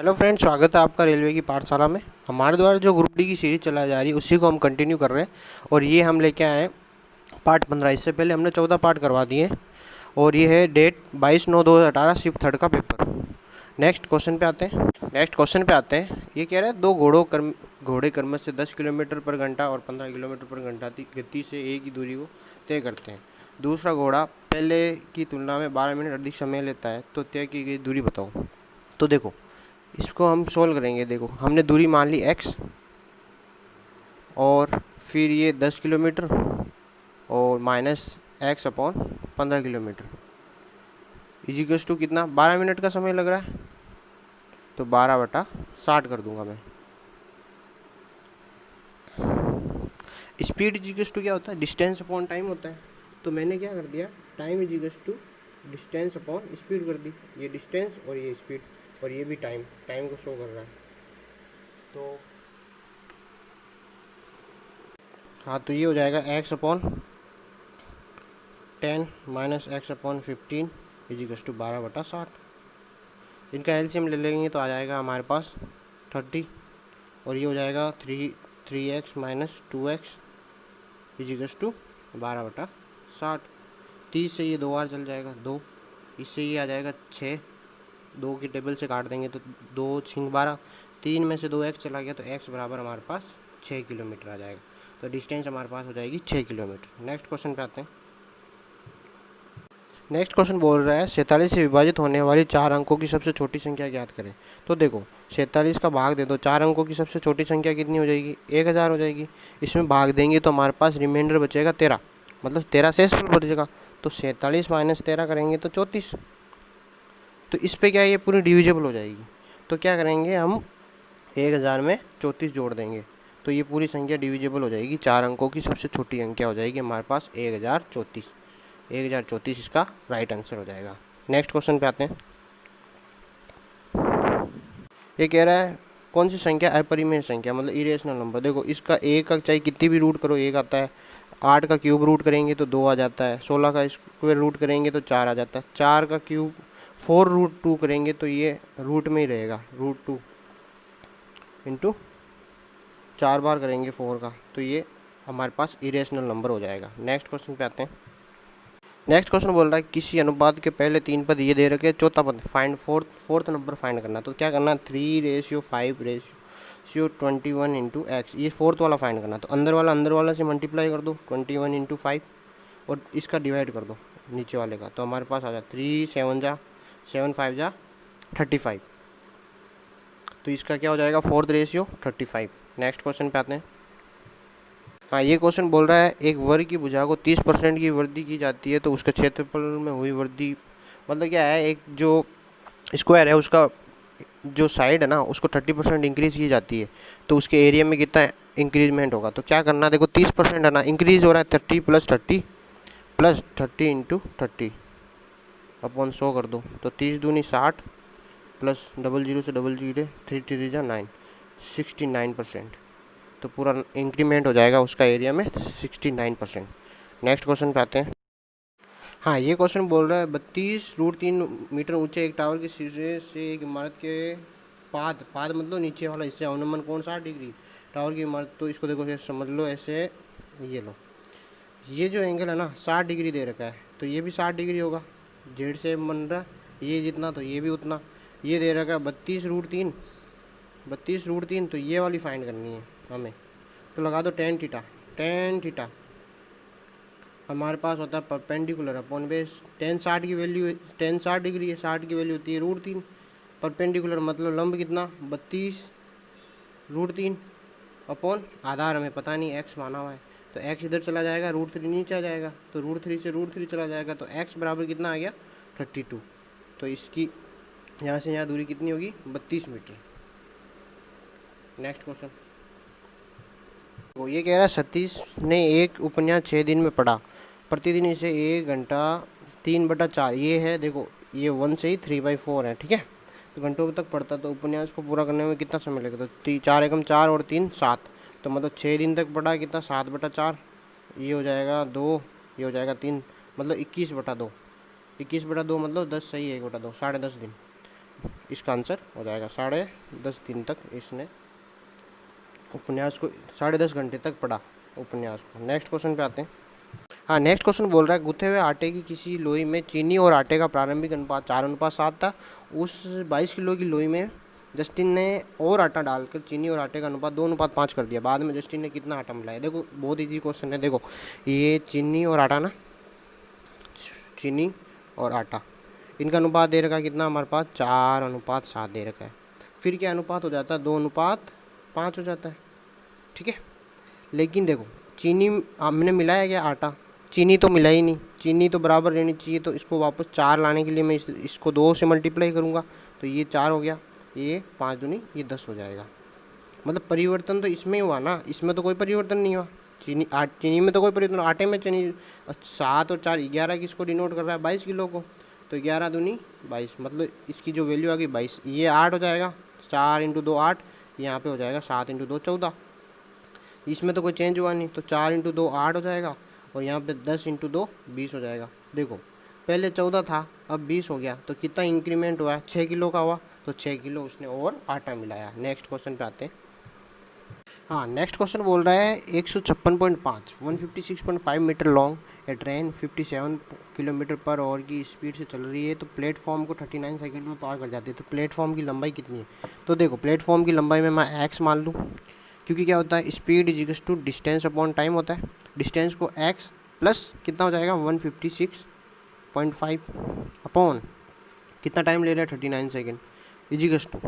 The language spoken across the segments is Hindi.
हेलो फ्रेंड्स, स्वागत है आपका रेलवे की पाठशाला में। हमारे द्वारा जो ग्रुप डी की सीरीज चलाई जा रही है उसी को हम कंटिन्यू कर रहे हैं और ये हम लेके आए हैं पार्ट 15। इससे पहले हमने 14 पार्ट करवा दिए और ये है डेट 22/9/2018 शिफ्ट थर्ड का पेपर। नेक्स्ट क्वेश्चन पे आते हैं। ये कह रहा है दो घोड़े क्रमश से 10 किलोमीटर पर घंटा और 15 किलोमीटर पर घंटा गति से एक ही दूरी को तय करते हैं। दूसरा घोड़ा पहले की तुलना में 12 मिनट अधिक समय लेता है, तो तय की गई दूरी बताओ। तो देखो, इसको हम सोल्व करेंगे। देखो, हमने दूरी मान ली x और फिर ये 10 किलोमीटर और minus x upon 15 kilometre equals to कितना, 12 मिनट का समय लग रहा है तो 12/60 कर दूंगा मैं। स्पीड इजिकल्स टू क्या होता है, डिस्टेंस अपॉन टाइम होता है। तो मैंने क्या कर दिया, time equals to distance upon speed कर दी। ये डिस्टेंस और ये स्पीड और ये भी टाइम को शो कर रहा है। तो हाँ, तो ये हो जाएगा x upon 10 minus x upon 15 equals to 12/60। इनका एलसीएम ले लेंगे तो आ जाएगा हमारे पास 30 और ये हो जाएगा 3x माइनस 2x इजिकल्स टू 12/60। 30 से ये 2 बार चल जाएगा 2, इससे ये आ जाएगा 6, 2 की टेबल से काट देंगे तो 2 6 12, 3 में से 2x चला गया तो x बराबर हमारे पास 6 किलोमीटर आ जाएगा। तो डिस्टेंस हमारे पास हो जाएगी 6 किलोमीटर। नेक्स्ट क्वेश्चन पे आते हैं। नेक्स्ट क्वेश्चन बोल रहा है 47 से विभाजित होने वाली 4 अंकों की सबसे छोटी संख्या ज्ञात करें। तो देखो, 47 का भाग दे दो, 4 अंकों की सबसे छोटी संख्या कितनी हो जाएगी, 1000 हो जाएगी। इसमें भाग देंगे तो हमारे पास रिमाइंडर बचेगा 13, मतलब 13 शेषफल बचेगा। तो 47 माइनस 13 करेंगे तो 34। तो इस पे क्या है, ये पूरी डिविजिबल हो जाएगी। तो क्या करेंगे, हम 1000 में 34 जोड़ देंगे तो ये पूरी संख्या डिविजिबल हो जाएगी। 4 अंकों की सबसे छोटी संख्या हो जाएगी हमारे पास 1034। 1034 इसका राइट आंसर हो जाएगा। नेक्स्ट क्वेश्चन पे आते हैं। ये कह रहा है कौन सी संख्या अपरिमेय संख्या, मतलब इरेशनल नंबर। देखो, इसका एक का चाहे कितनी भी रूट करो एक आता है, 8 का क्यूब रूट करेंगे तो 2 आ जाता है, 16 का स्क्वायर रूट करेंगे तो 4 आ जाता है, 4 का क्यूब 4√2 करेंगे तो ये रूट में ही रहेगा, √2 इंटू 4 बार करेंगे 4 का तो ये हमारे पास इरेशनल नंबर हो जाएगा। नेक्स्ट क्वेश्चन पे आते हैं। नेक्स्ट क्वेश्चन बोल रहा है किसी अनुपात के पहले 3 पद ये दे रखे, चौथा पद फाइंड फोर्थ नंबर फाइंड करना। तो क्या करना, 3:5:21 इंटू एक्स, ये फोर्थ वाला फाइंड करना। तो अंदर वाला से मल्टीप्लाई कर दो 21 इंटू 5 और इसका डिवाइड कर दो नीचे वाले का, तो हमारे पास आ जाए 3 7 जा 7 5 जा 35। तो इसका क्या हो जाएगा, 4:35। नेक्स्ट क्वेश्चन पे आते हैं। हाँ, ये क्वेश्चन बोल रहा है एक वर्ग की भुजा को 30% की वृद्धि की जाती है तो उसके क्षेत्रफल में हुई वृद्धि, मतलब क्या है, एक जो स्क्वायर है उसका जो साइड है ना उसको 30% इंक्रीज की जाती है तो उसके एरिया में कितना इंक्रीजमेंट होगा। तो क्या करना, देखो 30% है ना, इंक्रीज हो रहा है 30 प्लस 30 इंटू 30 अपॉन 100 कर दो तो 30 दूनी 60 प्लस 00 से 00 3 3 जा 9 69%। तो पूरा इंक्रीमेंट हो जाएगा उसका एरिया में 69%। नेक्स्ट क्वेश्चन पे आते हैं। हाँ, ये क्वेश्चन बोल रहा है 32√3 मीटर ऊंचे एक टावर के सिरे से एक इमारत के पाद मतलब नीचे वाला हिस्सा अवनमन कोण 60 डिग्री टावर की इमारत। तो इसको देखो समझ लो ऐसे, ये लो, ये जो एंगल है ना 60 डिग्री दे रखा है तो ये भी 60 डिग्री होगा। जेड से बन रहा है ये जितना तो ये भी उतना। ये दे रखा है 32√3 तो ये वाली फाइंड करनी है हमें। तो लगा दो tan थीटा हमारे पास होता है परपेंडिकुलर अपॉन बेस। tan 60 की वैल्यू, tan 60 डिग्री है, 60 की वैल्यू होती है √3। परपेंडिकुलर मतलब लंब कितना, 32√3 अपॉन आधार हमें पता नहीं x माना हुआ है तो x इधर चला जाएगा, √3 नीचे आ जाएगा तो √3 से √3 चला जाएगा तो x बराबर कितना आ गया 32। तो इसकी यहाँ से यहाँ दूरी कितनी होगी, 32 मीटर। Next question. वो ये कह रहा है सतीश ने एक उपन्यास 6 दिन में पढ़ा, प्रतिदिन इसे 1 घंटा 3/4, ये है देखो ये 1 से ही 3/4 है, ठीक है। तो घंटों तक पढ़ता तो उपन्यास को पूरा करने में कितना समय लगेगा। तो 4 एकम 4 और 3 7, तो मतलब 6 दिन तक पढ़ा कितना 7/4, ये हो जाएगा 2, ये हो जाएगा 3, मतलब 21/2 मतलब 10 सही 1/2 10.5 दिन। इसका आंसर हो जाएगा 10:30 दिन तक इसने उपन्यास को 10:30 घंटे तक पढ़ा उपन्यास को। नेक्स्ट क्वेश्चन पे आते हैं। हाँ, नेक्स्ट क्वेश्चन बोल रहा है गूथे हुए आटे की किसी लोई में चीनी और आटे का प्रारंभिक अनुपात 4:7 था। उस 22 किलो की लोई में जस्टिन ने और आटा डालकर चीनी और आटे का अनुपात 2:5 कर दिया। बाद में जस्टिन ने कितना आटा मिलाया? देखो बहुत इजी क्वेश्चन है। देखो ये चीनी और आटा ना, चीनी और आटा, इनका अनुपात दे रखा है कितना हमारे पास? 4:7 दे रखा है। फिर क्या अनुपात हो जाता है? 2:5 हो जाता है। ठीक है, लेकिन देखो चीनी हमने मिलाया क्या? आटा। चीनी तो मिला ही नहीं, चीनी तो बराबर रहनी चाहिए। तो इसको वापस 4 लाने के लिए मैं इसको 2 से मल्टीप्लाई करूँगा, तो ये 4 हो गया, ये 5 दूनी ये 10 हो जाएगा। मतलब परिवर्तन तो इसमें ही हुआ ना, इसमें तो कोई परिवर्तन नहीं हुआ। चीनी में तो कोई परिवर्तन, आटे में चीनी 7 और 4 11 किसको डिनोट कर रहा है? 22 किलो को। तो 11 दूनी 22, मतलब इसकी जो वैल्यू आ गई 22। ये 8 हो जाएगा, 4 × 2 8, यहाँ पे हो जाएगा 7 × 2 14। इसमें तो कोई चेंज हुआ नहीं, तो 4 × 2 8 हो जाएगा, और यहाँ पे 10 × 2 20 हो जाएगा। देखो पहले 14 था, अब 20 हो गया, तो कितना इंक्रीमेंट हुआ है? 6 किलो का हुआ, तो 6 किलो उसने और आटा मिलाया। नेक्स्ट क्वेश्चन पे आते हैं। हाँ, नेक्स्ट क्वेश्चन बोल रहा है 156.5 156.5 मीटर लॉन्ग ए ट्रेन 57 किलोमीटर पर आवर की स्पीड से चल रही है, तो प्लेटफॉर्म को 39 सेकंड में पार कर जाती है। तो प्लेटफॉर्म की लंबाई कितनी है? तो देखो प्लेटफॉर्म की लंबाई में मैं x मान लूँ, क्योंकि क्या होता है? Speed is to distance upon time होता है। डिस्टेंस को x प्लस कितना हो जाएगा? 156.5 अपॉन कितना टाइम ले रहा है? 39 सेकेंड इजिकस टू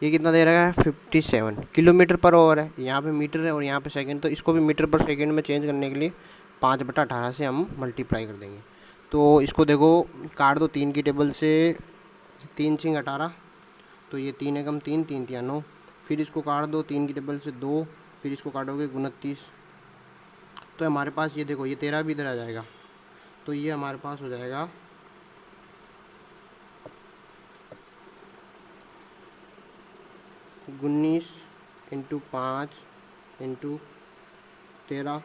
ये कितना दे रहा है? 57 किलोमीटर पर आवर है। यहाँ पे मीटर है और यहाँ पे सेकंड, तो इसको भी मीटर पर सेकंड में चेंज करने के लिए 5/18 से हम मल्टीप्लाई कर देंगे। तो इसको देखो काट दो 3 की टेबल से, 3 × 18, तो ये 3 एकम 3 3 × 9। फिर इसको काट दो 3 की टेबल से 2, फिर इसको काटोगे 29, तो हमारे पास ये देखो ये 13 भी इधर आ जाएगा, तो ये हमारे पास हो जाएगा 19 × 5 × 13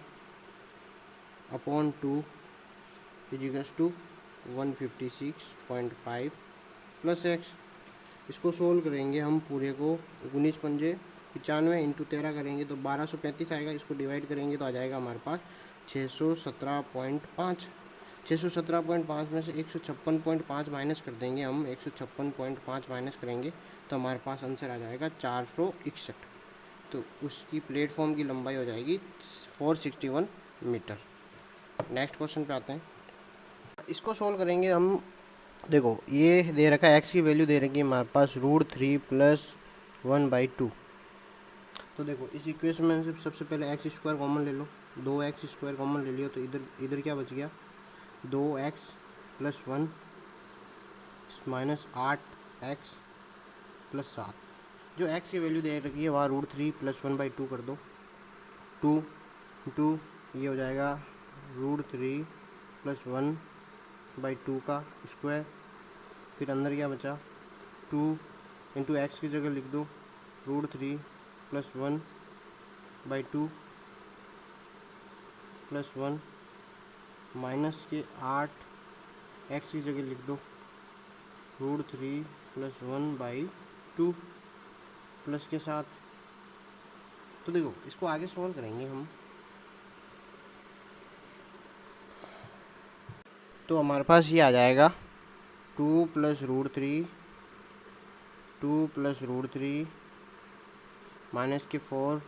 upon 2 equals to 156.5 plus x। इसको सोल्व करेंगे हम पूरे को, 19 पंजे 95 × 13 करेंगे तो 1235 आएगा। इसको डिवाइड करेंगे तो आ जाएगा हमारे पास 617.5। 617.5 में से 156.5 माइनस कर देंगे हम, 156.5 माइनस करेंगे तो हमारे पास आंसर आ जाएगा 461। तो उसकी प्लेटफॉर्म की लंबाई हो जाएगी 461 मीटर। नेक्स्ट क्वेश्चन पे आते हैं। इसको सोल्व करेंगे हम। देखो ये दे रखा है, x की वैल्यू दे रखी है हमारे पास √3 + 1/2। तो देखो इस इक्वेशन में से सबसे पहले x² कॉमन ले लो, 2x² कॉमन ले लियो, तो इधर क्या बच गया? 2x + 1 - 8x + 7। जो x की वैल्यू दे रखी है वहाँ √3 + 1/2 कर दो, 2 × ये हो जाएगा √3 + 1/2 का स्क्वायर। फिर अंदर क्या बचा? 2 × x की जगह लिख दो √3 + 1/2 + 1 माइनस के 8 x की जगह लिख दो √3 + 1/2 प्लस के साथ। तो देखो इसको आगे सॉल्व करेंगे हम, तो हमारे पास ये आ जाएगा 2 + √3 2 + √3 माइनस के 4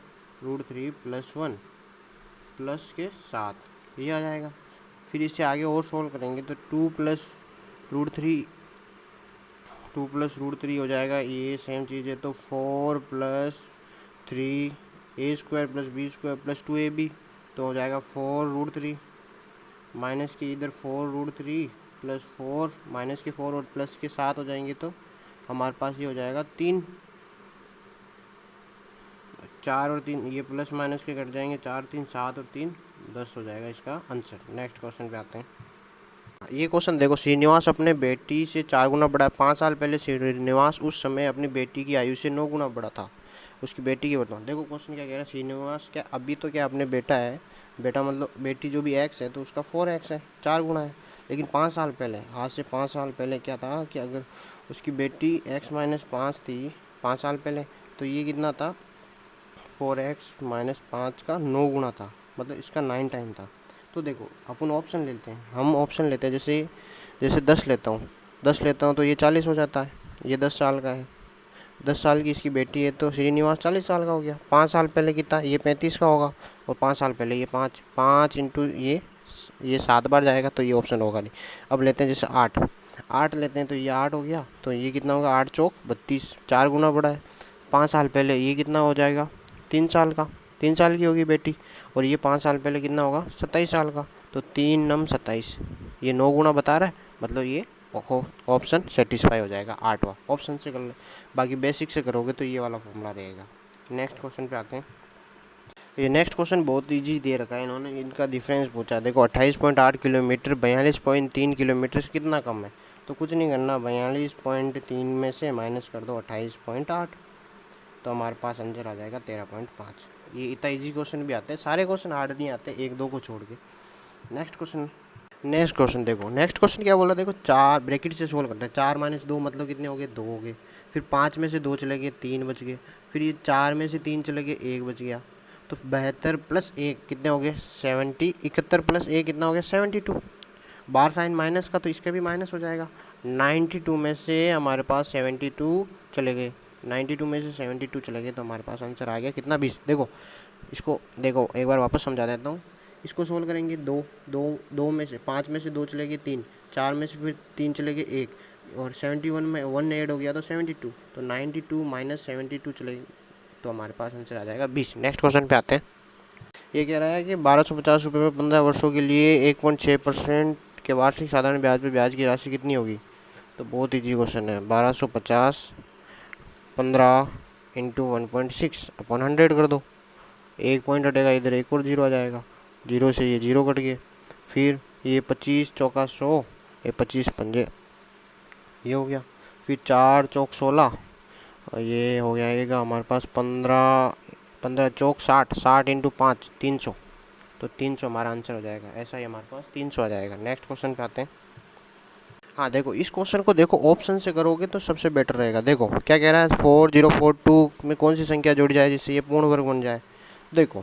√3 + 1 प्लस के 7, ये आ जाएगा। फिर इससे आगे और सॉल्व करेंगे तो 2 + √3 हो जाएगा, ये सेम चीज़ है। तो 4 + 3 a² + b² + 2ab, तो हो जाएगा 4 √3 माइनस के इधर 4 √3 + 4 माइनस के 4 और प्लस के 7 हो जाएंगे, तो हमारे पास ये हो जाएगा 3। 4 और 3 ये प्लस माइनस के कट जाएंगे, 4 3 7 और 3 10 हो जाएगा इसका आंसर। नेक्स्ट क्वेश्चन पे आते हैं। ये क्वेश्चन देखो, श्रीनिवास अपने बेटी से 4 गुना बड़ा है। 5 साल पहले श्रीनिवास उस समय अपनी बेटी की आयु से 9 गुना बड़ा था। उसकी बेटी की बताओ। देखो क्वेश्चन क्या कह रहा है, श्रीनिवास क्या अभी तो क्या अपने बेटा है, बेटा मतलब बेटी जो भी x है तो उसका 4x है, 4 गुना है। लेकिन 5 साल पहले, आज से 5 साल पहले क्या था कि अगर उसकी बेटी x-5 थी 5 साल पहले, तो ये कितना था 4x-5 का 9 गुना था, मतलब इसका 9 टाइम था। तो देखो अपन ऑप्शन लेते हैं, हम ऑप्शन लेते हैं, जैसे जैसे 10 लेता हूँ, 10 लेता हूँ तो ये 40 हो जाता है, ये 10 साल का है, 10 साल की इसकी बेटी है, तो श्रीनिवास 40 साल का हो गया। 5 साल पहले कितना, ये 35 का होगा, और 5 साल पहले ये 5 5 इंटू ये 7 बार जाएगा, तो ये ऑप्शन होगा नहीं। अब लेते हैं जैसे 8 लेते हैं, तो ये 8 हो गया, तो ये कितना होगा 8 चौक 32, 4 गुना बड़ा है। 5 साल पहले ये कितना हो जाएगा 3 साल का, 3 साल की होगी बेटी, और ये 5 साल पहले कितना होगा 27 साल का, तो 3 नम 27, ये 9 गुना बता रहा है, मतलब ये ऑप्शन सेटिस्फाई हो जाएगा 8वां। ऑप्शन से कर ले, बाकी बेसिक से करोगे तो ये वाला फॉर्मूला रहेगा। नेक्स्ट क्वेश्चन पे आते हैं। ये नेक्स्ट क्वेश्चन बहुत इजी दे रखा है इन्होंने, इनका डिफरेंस पूछा। देखो 28.8 किलोमीटर 42.3 किलोमीटर से कितना कम है, तो कुछ नहीं करना, 42.3 में से माइनस कर दो 28.8, तो हमारे पास आंसर आ जाएगा 13.5। ये इतना इजी क्वेश्चन भी आते हैं, सारे क्वेश्चन हार्ड नहीं आते, एक दो को छोड़ के। नेक्स्ट क्वेश्चन देखो, नेक्स्ट क्वेश्चन क्या बोला, देखो 4 ब्रैकेट से सोल्व करते हैं। 4 - 2 मतलब कितने हो गए 2 हो गए, फिर 5 में से 2 चले गए 3 बच गए, फिर ये 4 में से 3 चले गए 1 बच गया, तो 72 + 1 कितने हो गए 70, 71 + 1 कितना हो गया 72। बार साइन माइनस का, तो इसका भी माइनस हो जाएगा। 92 में से हमारे पास 72 चले गए, 92 में से 72 चले गए, तो हमारे पास आंसर आ गया कितना 20। देखो इसको देखो एक बार वापस समझा देता हूँ, इसको सोल्व करेंगे, 2 में से 5 में से 2 चले गए 3, 4 में से फिर 3 चले गए 1, और 71 में 1 ऐड हो गया तो 72, तो 92 - 72 चले, तो हमारे पास आंसर आ जाएगा 20। नेक्स्ट क्वेश्चन पे आते हैं। ये कह रहा है कि 1250 रुपये में 15 वर्षों के लिए 1.6% के वार्षिक साधारण ब्याज पर ब्याज की राशि कितनी होगी। तो बहुत ईजी क्वेश्चन है, 1250 15 इंटू 1.6 अपॉन 100 कर दो, 1 पॉइंट हटेगा, इधर एक और 0 आ जाएगा, 0 से ये 0 कट गए, फिर ये 25 चौका 100, ये 25 पंजे ये हो गया, फिर 4 चौक 16, और ये हो जाएगा हमारे पास 15 चौक 60, 60 इंटू 5 300, तो 300 हमारा आंसर हो जाएगा। ऐसा ही हमारे पास 300 आ जाएगा। नेक्स्ट क्वेश्चन पे आते हैं। हाँ देखो इस क्वेश्चन को देखो ऑप्शन से करोगे तो सबसे बेटर रहेगा। देखो क्या कह रहा है, 4042 में कौन सी संख्या जुड़ जाए जिससे ये पूर्ण वर्ग बन जाए। देखो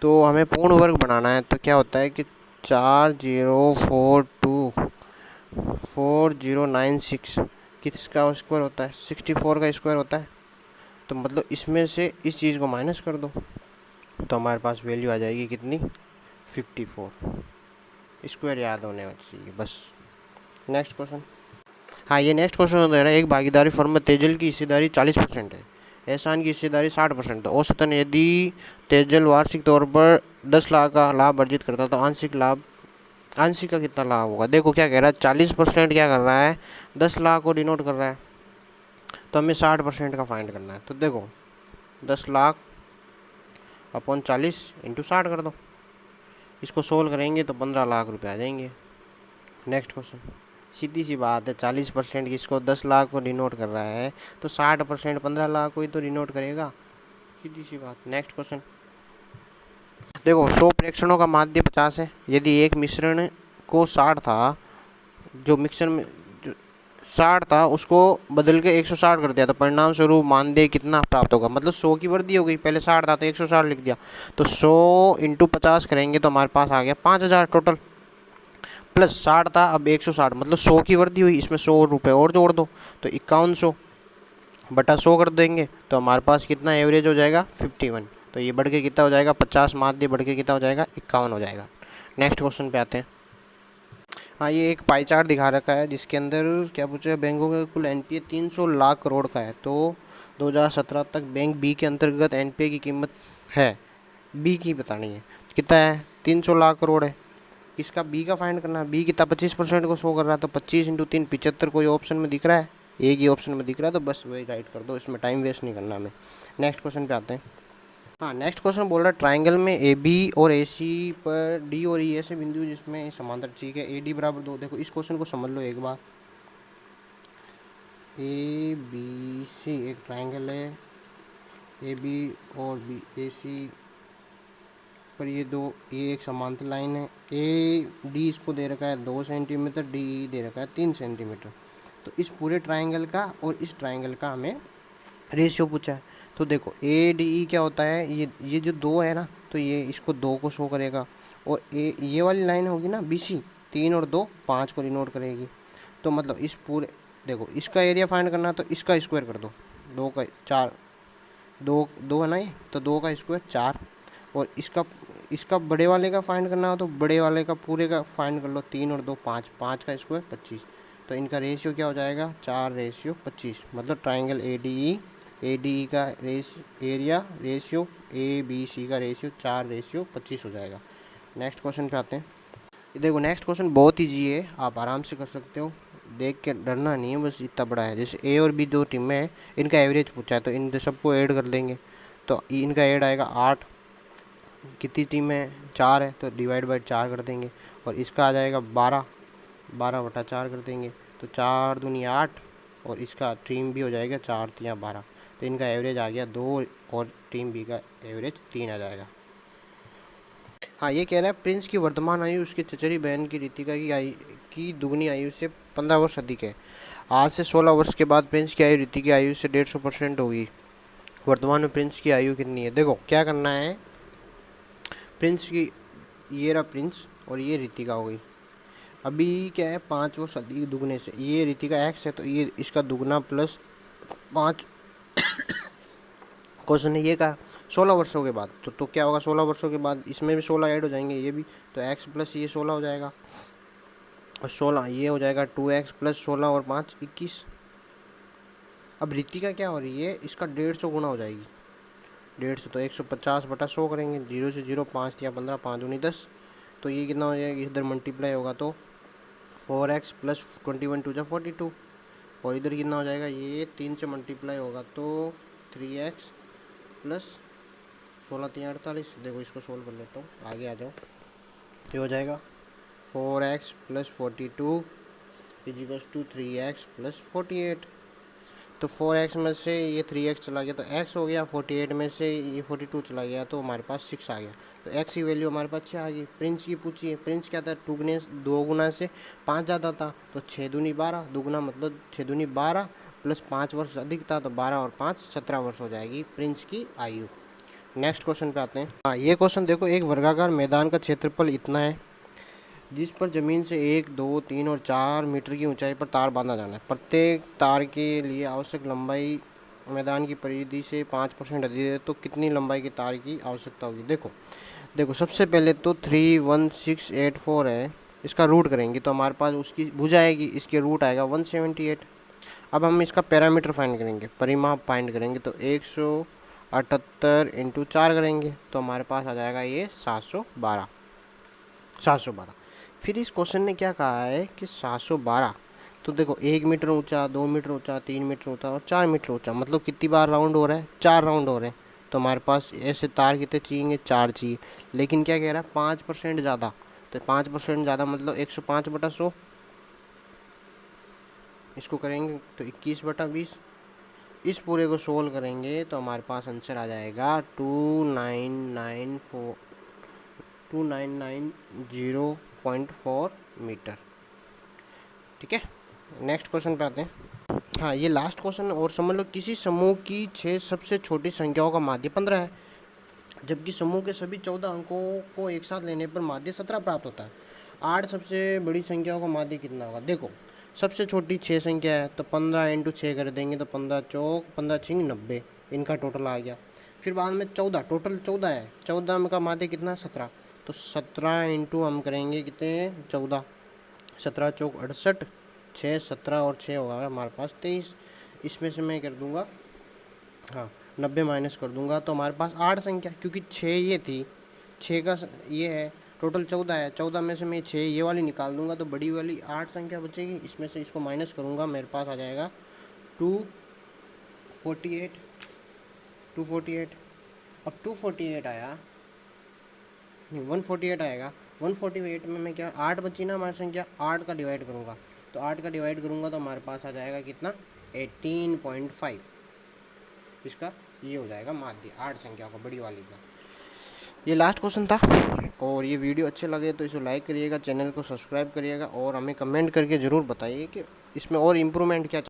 तो हमें पूर्ण वर्ग बनाना है, तो क्या होता है कि 4096 किसका स्क्वायर होता है 64 का स्क्वायर होता है, तो मतलब इसमें से इस चीज़ को माइनस कर दो, तो हमारे पास वैल्यू आ जाएगी कितनी 54। स्क्वायर याद होने चाहिए बस। Next question. हाँ ये नेक्स्ट क्वेश्चन दे रहा है, एक भागीदारी फर्म में तेजल की हिस्सेदारी 40% है, एहसान की हिस्सेदारी 60%, तो औसतन यदि तेजल वार्षिक तौर पर 10 लाख का लाभ अर्जित करता है तो आंशिक का कितना लाभ होगा। देखो क्या कह रहा है 40% क्या कर रहा है 10 लाख को डिनोट कर रहा है, तो हमें 60% का फाइंड करना है। तो देखो 10 लाख अपॉन 40 इंटू 60 कर दो, इसको सोल्व करेंगे तो 15 लाख रुपये आ जाएंगे। नेक्स्ट क्वेश्चन, सीधी सी बात है 40% इसको 10 लाख को डिनोट कर रहा है, तो 60% 15 लाख को ही तो डिनोट करेगा, सीधी सी बात। नेक्स्ट क्वेश्चन देखो 100 प्रेक्षणों का माध्य 50 है, यदि एक मिश्रण को 60 था, जो मिक्सर में 60 था उसको बदल के 160 कर दिया, तो परिणाम स्वरूप मानदेय कितना प्राप्त होगा। मतलब 100 की वृद्धि हो गई, पहले 60 था तो 160 लिख दिया, तो 100 इंटू 50 करेंगे तो हमारे पास आ गया 5000 टोटल, प्लस 60 था अब 160, मतलब 100 की वृद्धि हुई, इसमें 100 रुपये और जोड़ दो, तो 5100 बटा 100 कर देंगे, तो हमारे पास कितना एवरेज हो जाएगा 51, तो ये बढ़ के कितना हो जाएगा 50 माध्य बढ़ के कितना हो जाएगा 51 हो जाएगा। नेक्स्ट क्वेश्चन पे आते हैं। हाँ ये एक पाई चार्ट दिखा रखा है जिसके अंदर क्या पूछा है, बैंकों का कुल एनपीए 300 लाख करोड़ का है, तो 2017 तक बैंक बी के अंतर्गत एनपीए की कीमत है, बी की बतानी है कितना है 300 लाख करोड़ है, इसका बी का फाइंड करना है। बी कितना 25% को शो कर रहा है, तो 25 इंटू 3 75 कोई ऑप्शन में दिख रहा है, एक ही ऑप्शन में दिख रहा है, तो बस वही राइट कर दो, इसमें टाइम वेस्ट नहीं करना हमें। नेक्स्ट क्वेश्चन पे आते हैं। हाँ नेक्स्ट क्वेश्चन बोल रहा है ट्राइंगल में ए बी और ए सी पर डी और ई ऐसे बिंदु जिसमें समांतर, ठीक है ए डी बराबर 2। देखो इस क्वेश्चन को समझ लो एक बार, ए बी सी एक ट्राइंगल है, ए बी और बी ए सी पर ये एक समांतर लाइन है, ए डी इसको दे रखा है 2 सेंटीमीटर, डी दे रखा है 3 सेंटीमीटर, तो इस पूरे ट्राइंगल का और इस ट्राइंगल का हमें रेशियो पूछा है। तो देखो ADE क्या होता है, ये जो 2 है ना, तो ये इसको 2 को शो करेगा, और ये वाली लाइन होगी ना BC, 3 और 2 5 को डिनोट करेगी। तो मतलब इस पूरे, देखो इसका एरिया फाइंड करना तो इसका स्क्वायर कर दो, 2 का 4, 2 है ना ये, तो 2 का स्क्वायर 4, और इसका बड़े वाले का फाइंड करना हो तो बड़े वाले का पूरे का फाइंड कर लो, 3 और 2 5, 5 का स्क्वायर 25। तो इनका रेशियो क्या हो जाएगा, 4:25। मतलब ट्राइंगल ADE का एरिया रेशियो ABC का रेशियो 4:25 हो जाएगा। नेक्स्ट क्वेश्चन पे आते हैं। देखो नेक्स्ट क्वेश्चन बहुत ईजी है, आप आराम से कर सकते हो, देख के डरना नहीं है, बस इतना बड़ा है। जैसे A और B 2 टीमें हैं, इनका एवरेज पूछा है, तो इन सबको ऐड कर देंगे, तो इनका ऐड आएगा 8। कितनी टीम है, 4 है, तो डिवाइड बाई 4 कर देंगे, और इसका आ जाएगा 12/4 कर देंगे, तो 4 दूनी 8, और इसका टीम भी हो जाएगा 4 या 12, तो इनका एवरेज आ गया 2, और टीम बी का एवरेज 3 आ जाएगा। हाँ, ये कह रहा है प्रिंस की वर्तमान आयु उसकी चचेरी बहन की रितिका की दुगनी आयु से 15 वर्ष अधिक है। आज से 16 वर्ष के बाद प्रिंस की आयु रितिका की आयु से 150% होगी। वर्तमान में प्रिंस की आयु कितनी है। देखो क्या करना है, प्रिंस की, ये रहा प्रिंस और ये रितिका हो गई। अभी क्या है, 5 वर्ष अधिक दुगने से, ये रितिका x है, तो ये इसका दुगना प्लस 5। क्वेश्चन है ये का 16 वर्षों के बाद, तो क्या होगा, 16 वर्षों के बाद इसमें भी 16 ऐड हो जाएंगे, ये भी, तो x प्लस ये 16 हो जाएगा, और 16 ये हो जाएगा 2x प्लस 16 और 5 21। अब रितिका क्या हो रही है, इसका 150 गुना हो जाएगी, 150, तो 150/100 करेंगे, 0 से 0 5 या 15, 5 दूनी 10, तो ये कितना हो जाएगा, इधर मल्टीप्लाई होगा तो 4x प्लस 21 2 42, और इधर कितना हो जाएगा, ये 3 से मल्टीप्लाई होगा तो 3x प्लस 16 3 48। देखो इसको सोल्व कर लेता हूँ, आगे आ जाओ। ये हो जाएगा 4x plus 42 equals to 3x plus 48। तो 4x में से ये 3x चला गया तो x हो गया, 48 में से ये 42 चला गया तो हमारे पास 6 आ गया, तो x की वैल्यू हमारे पास 6 आ गई। प्रिंस की पूछिए, प्रिंस क्या था, 2 गुना से 5 ज़्यादा था, तो 6 दूनी 12, दुगुना मतलब 6 दूनी 12 प्लस 5 वर्ष अधिक था, तो 12 और 5 17 वर्ष हो जाएगी प्रिंस की आयु। नेक्स्ट क्वेश्चन पे आते हैं। हाँ, ये क्वेश्चन देखो, एक वर्गाकार मैदान का क्षेत्रफल इतना है जिस पर ज़मीन से 1 2 3 और 4 मीटर की ऊंचाई पर तार बांधा जाना है। प्रत्येक तार के लिए आवश्यक लंबाई मैदान की परिधि से 5% अधिक है, तो कितनी लंबाई के तार की आवश्यकता होगी। देखो सबसे पहले तो 31684 है, इसका रूट करेंगे तो हमारे पास उसकी भुजा आएगी, इसके रूट आएगा 178। अब हम इसका पैरामीटर फाइंड करेंगे, परिमाप फाइंड करेंगे, तो 178 × 4 करेंगे तो हमारे पास आ जाएगा ये 712। फिर इस क्वेश्चन ने क्या कहा है कि 712, तो देखो 1 मीटर ऊंचा, 2 मीटर ऊंचा, 3 मीटर ऊंचा और 4 मीटर ऊंचा, मतलब कितनी बार राउंड हो रहा है, 4 राउंड हो रहे हैं। तो हमारे पास ऐसे तार कितने चाहिए, 4 चाहिए। लेकिन क्या कह रहा है, 5% ज़्यादा, तो 5% ज़्यादा मतलब 105/100, इसको करेंगे तो 21/20। इस पूरे को सोल्व करेंगे तो हमारे पास आंसर आ जाएगा 2990.4 मीटर। ठीक है, नेक्स्ट क्वेश्चन पे आते हैं। हाँ, ये लास्ट क्वेश्चन, और समझ लो किसी समूह की 6 सबसे छोटी संख्याओं का माध्य 15 है, जबकि समूह के सभी 14 अंकों को एक साथ लेने पर माध्य 17 प्राप्त होता है। 8 सबसे बड़ी संख्याओं का माध्य कितना होगा। देखो सबसे छोटी 6 संख्या है, तो 15 × 6 कर देंगे, तो 15 चौक 15 छिंग 90, इनका टोटल आ गया। फिर बाद में 14, टोटल 14 है, 14 का माध्य कितना, 17, तो 17 × हम करेंगे कितने, 14, 17 चौक 68, 6 17 और 6 होगा हमारे पास 23। इसमें से मैं कर दूंगा, हाँ 90 माइनस कर दूंगा, तो हमारे पास 8 संख्या, क्योंकि 6 ये थी, 6 का ये है, टोटल 14 है, 14 में से मैं 6 ये वाली निकाल दूंगा तो बड़ी वाली 8 संख्या बचेगी। इसमें से इसको माइनस करूंगा, मेरे पास आ जाएगा 248। अब 248 आया नहीं, 148 आएगा। 148 में मैं क्या, 8 बची ना हमारी संख्या, 8 का डिवाइड करूँगा, तो 8 का डिवाइड करूँगा तो हमारे पास आ जाएगा कितना, 18.5। इसका ये हो जाएगा माध्य 8 संख्या का, बड़ी वाली का। ये लास्ट क्वेश्चन था, और ये वीडियो अच्छे लगे तो इसे लाइक करिएगा, चैनल को सब्सक्राइब करिएगा, और हमें कमेंट करके ज़रूर बताइए कि इसमें और इम्प्रूवमेंट क्या